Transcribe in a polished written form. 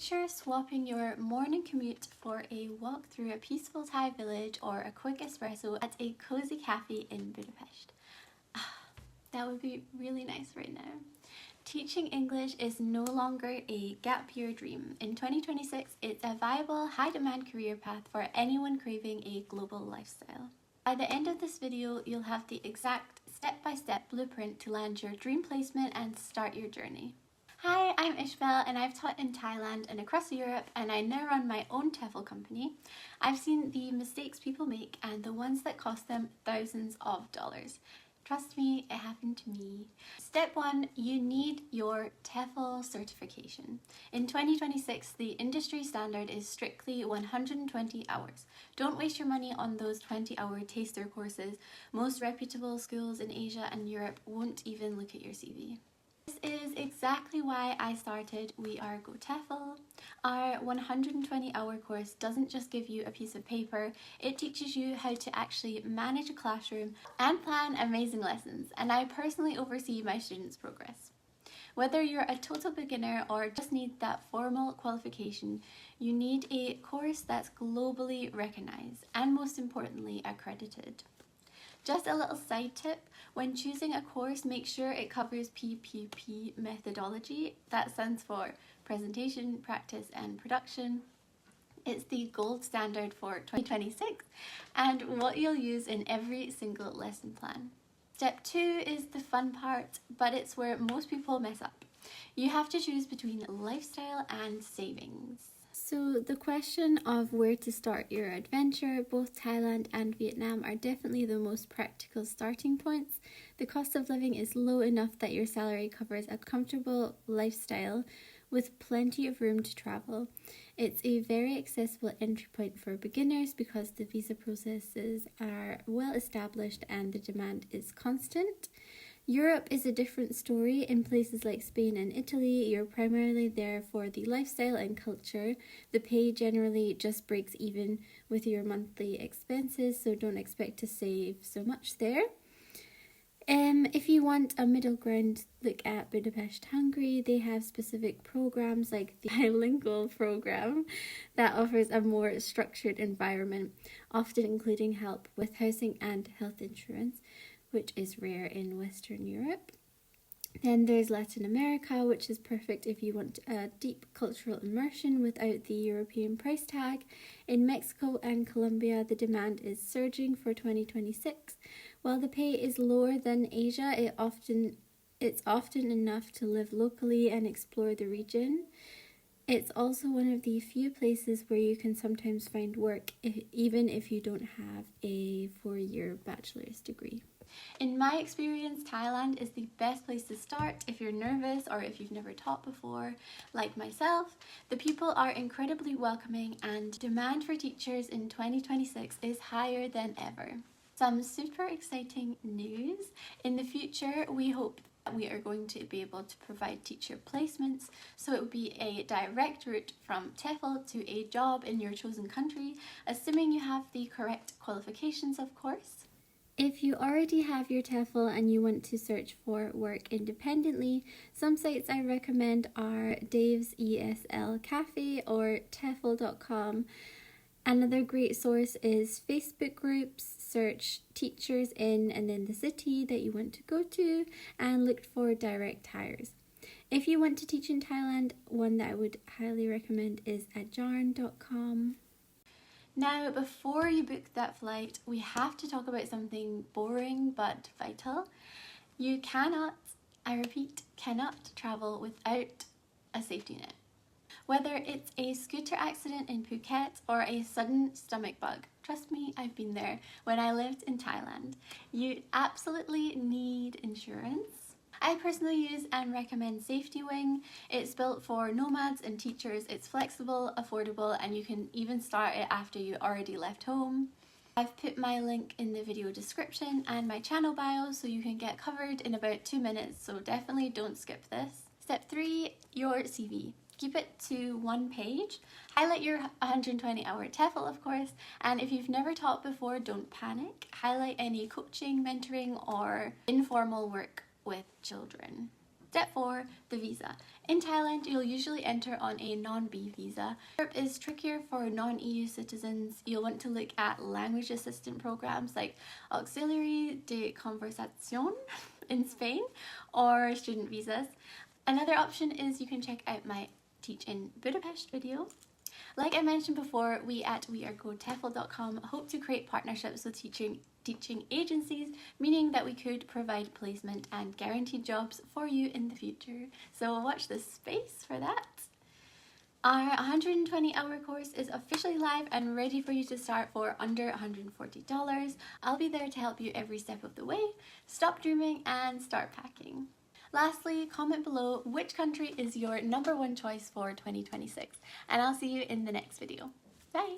Picture swapping your morning commute for a walk through a peaceful Thai village or a quick espresso at a cozy cafe in Budapest. That would be really nice right now. Teaching English is no longer a gap year dream. In 2026, it's a viable, high-demand career path for anyone craving a global lifestyle. By the end of this video, you'll have the exact step-by-step blueprint to land your dream placement and start your journey. Hi, I'm Ishbel and I've taught in Thailand and across Europe, and I now run my own TEFL company. I've seen the mistakes people make and the ones that cost them thousands of dollars. Trust me, it happened to me. Step 1, you need your TEFL certification. In 2026, the industry standard is strictly 120 hours. Don't waste your money on those 20-hour taster courses. Most reputable schools in Asia and Europe won't even look at your CV. This is exactly why I started WeAreGoTEFL. Our 120-hour course doesn't just give you a piece of paper, it teaches you how to actually manage a classroom and plan amazing lessons, and I personally oversee my students' progress. Whether you're a total beginner or just need that formal qualification, you need a course that's globally recognized and, most importantly, accredited. Just a little side tip, when choosing a course, make sure it covers PPP methodology. That stands for Presentation, Practice and Production. It's the gold standard for 2026 and what you'll use in every single lesson plan. Step 2 is the fun part, but it's where most people mess up. You have to choose between lifestyle and savings. So the question of where to start your adventure, both Thailand and Vietnam are definitely the most practical starting points. The cost of living is low enough that your salary covers a comfortable lifestyle with plenty of room to travel. It's a very accessible entry point for beginners because the visa processes are well established and the demand is constant. Europe is a different story. In places like Spain and Italy, you're primarily there for the lifestyle and culture. The pay generally just breaks even with your monthly expenses, so don't expect to save so much there. If you want a middle ground, look at Budapest, Hungary. They have specific programs like the bilingual program that offers a more structured environment, often including help with housing and health insurance, which is rare in Western Europe. Then there's Latin America, which is perfect if you want a deep cultural immersion without the European price tag. In Mexico and Colombia, the demand is surging for 2026. While the pay is lower than Asia, it's often enough to live locally and explore the region. It's also one of the few places where you can sometimes find work even if you don't have a 4-year bachelor's degree. In my experience, Thailand is the best place to start if you're nervous or if you've never taught before, like myself. The people are incredibly welcoming and demand for teachers in 2026 is higher than ever. Some super exciting news. In the future, we hope that we are going to be able to provide teacher placements, so it would be a direct route from TEFL to a job in your chosen country, assuming you have the correct qualifications, of course. If you already have your TEFL and you want to search for work independently, some sites I recommend are Dave's ESL Cafe or TEFL.com. Another great source is Facebook groups. Search teachers in and then the city that you want to go to and look for direct hires. If you want to teach in Thailand, one that I would highly recommend is ajarn.com. Now, before you book that flight, we have to talk about something boring but vital. You cannot, I repeat, cannot travel without a safety net. Whether it's a scooter accident in Phuket or a sudden stomach bug, trust me, I've been there when I lived in Thailand. You absolutely need insurance. I personally use and recommend Safety Wing. It's built for nomads and teachers. It's flexible, affordable, and you can even start it after you already left home. I've put my link in the video description and my channel bio so you can get covered in about 2 minutes, so definitely don't skip this. Step 3, your CV. Keep it to 1 page. Highlight your 120-hour TEFL, of course, and if you've never taught before, don't panic. Highlight any coaching, mentoring, or informal work with children. Step 4, the visa. In Thailand, you'll usually enter on a non-B visa. Europe is trickier for non-EU citizens. You'll want to look at language assistant programs like Auxiliary de Conversación in Spain or student visas. Another option is you can check out my Teach in Budapest video. Like I mentioned before, we at WeAreGoTEFL.com hope to create partnerships with teaching agencies, meaning that we could provide placement and guaranteed jobs for you in the future. So watch this space for that. Our 120-hour course is officially live and ready for you to start for under $140. I'll be there to help you every step of the way. Stop dreaming and start packing. Lastly, comment below which country is your #1 choice for 2026, and I'll see you in the next video. Bye!